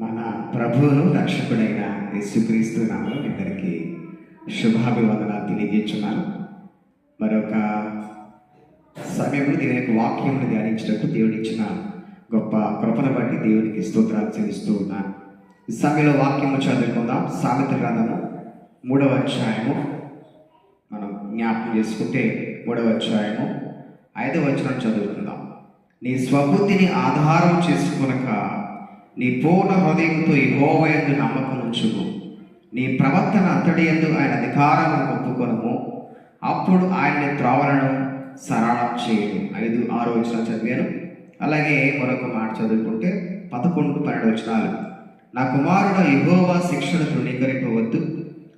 మన ప్రభువును రక్షకుడైన యేసుక్రీస్తు నామములో ఇద్దరికి శుభాభివందనాలు తెలియజేస్తున్నాను. మరొక సమయంలో దేవుని యొక్క వాక్యమును ధ్యానించినట్టు దేవుడు ఇచ్చిన గొప్ప కృపను బట్టి దేవునికి స్తోత్రాలు చెల్లిస్తూ ఉన్నాను. ఈ సమయంలో వాక్యము చదువుకుందాం. సామెతల గ్రంథము 3వ అధ్యాయము మనం జ్ఞాపకం చేసుకుంటే 3వ అధ్యాయము 5వ వచనం చదువుకుందాం. నీ స్వబుద్ధిని ఆధారం చేసుకొనక నీ పూర్ణ హృదయంతో యెహోవా యందు నమ్మకం ఉంచుము. నీ ప్రవర్తన అంతటి యందు ఆయన అధికారమును ఒప్పుకొనుము. అప్పుడు ఆయన త్రోవలను సరళం చేయను. 5-6 వచనాలు చదివాను. అలాగే మరొక మాట చదువుకుంటే 11-12 వచనాలు. నా కుమారుడు యెహోవా శిక్షను తృణీకరింపవద్దు,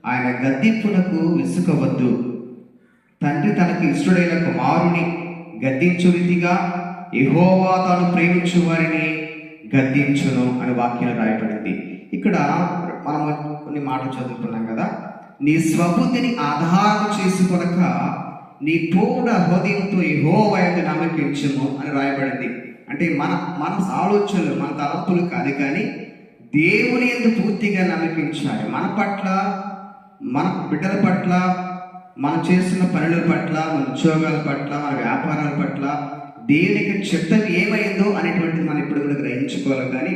ఆయన గద్దింపునకు విసుకవద్దు. తండ్రి తనకు ఇష్టడైన కుమారుని గద్దించు రీతిగా యెహోవా తాను ప్రేమించు వారిని గద్దించును అని వాక్యం రాయబడింది. ఇక్కడ మనం కొన్ని మాటలు చదువుకున్నాం కదా. నీ స్వబుద్ధిని ఆధారం చేసుకొనక నీ పూర్ణ హృదయంతో యెహోవా యందు నమ్మకించుము అని రాయబడింది. అంటే మన ఆలోచనలు, మన తలంపులు కాదు, కానీ దేవుని యందు పూర్తిగా నమ్మకించాలి. మన పట్ల, మన బిడ్డల పట్ల, మనం చేస్తున్న పనుల పట్ల, మన ఉద్యోగాల పట్ల, మన వ్యాపారాల పట్ల దేవునికి చిత్తం ఏమైందో అనేటువంటిది మనం ఇప్పుడు కూడా గ్రహించుకోవాలి. కానీ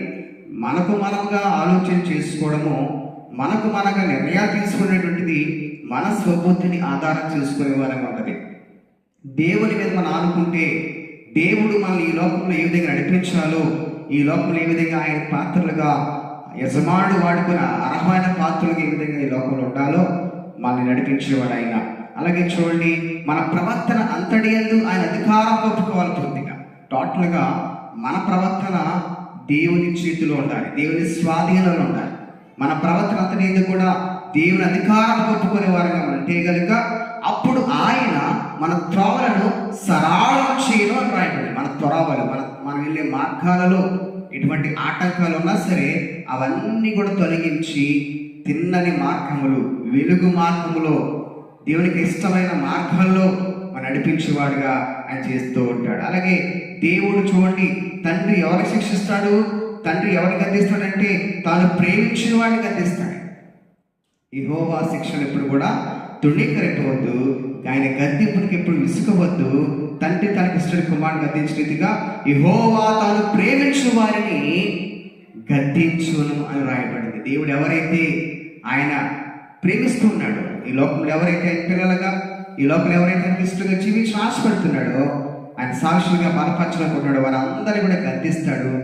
మనకు మనంగా ఆలోచన చేసుకోవడము, మనకు మనగా నిర్ణయాలు తీసుకునేటువంటిది మన స్వబుద్ధిని ఆధారం చేసుకునే వారంగా ఉంటుంది. దేవుని మీద మనం ఆనుకుంటే దేవుడు మనల్ని ఈ లోకంలో ఏ విధంగా నడిపించాలో, ఈ లోకంలో ఏ విధంగా ఆయన పాత్రలుగా యజమానుడు వాడుకున్న అర్హమైన పాత్రలుగా ఏ విధంగా ఈ లోకంలో ఉండాలో మనల్ని నడిపించేవాడు ఆయన. అలాగే చూడండి, మన ప్రవర్తన అంతటి యందు ఆయన అధికారం ఒప్పుకోవాలి. పూర్తిగా టోటల్గా మన ప్రవర్తన దేవుని చేతిలో ఉండాలి, దేవుని స్వాధీనంలో ఉండాలి. మన ప్రవర్తన అంతటి యందు కూడా దేవుని అధికారం ఒప్పుకునే వారంగా ఉంటే కనుక అప్పుడు ఆయన మన త్రోవలను సరళం చేయను అని రాయబడింది. మన త్రోవలు, మనం వెళ్ళే మార్గాలలో ఎటువంటి ఆటంకాలు ఉన్నా సరే అవన్నీ కూడా తొలగించి తిన్నని మార్గములు, వెలుగు మార్గములో, దేవునికి ఇష్టమైన మార్గాల్లో మనం నడిపించేవాడుగా ఆయన చేస్తూ ఉంటాడు. అలాగే దేవుడు చూడండి, తండ్రి ఎవరిని శిక్షిస్తాడు? తండ్రి ఎవరిని గద్దిస్తాడంటే తాను ప్రేమించిన వాడిని గద్దిస్తాడు. యెహోవా శిక్షను ఎప్పుడు కూడా తృణీకరింపవద్దు, ఆయన గద్దింపునికి ఎప్పుడు విసుకవద్దు. తండ్రి తనకి ఇష్టమైన కుమారుని గద్దించిన రీతిగా యెహోవా తాను ప్రేమించిన వారిని గద్దించును అని రాయబడింది. దేవుడు ఎవరైతే ఆయన ప్రేమిస్తున్నాడో, ఈ లోకంలో ఎవరైతే పిల్లలుగా, ఈ లోకంలో ఎవరైతే ఇష్టంగా జీవించి ఆశపడుతున్నాడో, ఆయన సాక్షులుగా బలపరచాలనుకుంటున్నాడో వారందరినీ కూడా గద్దిస్తాడు.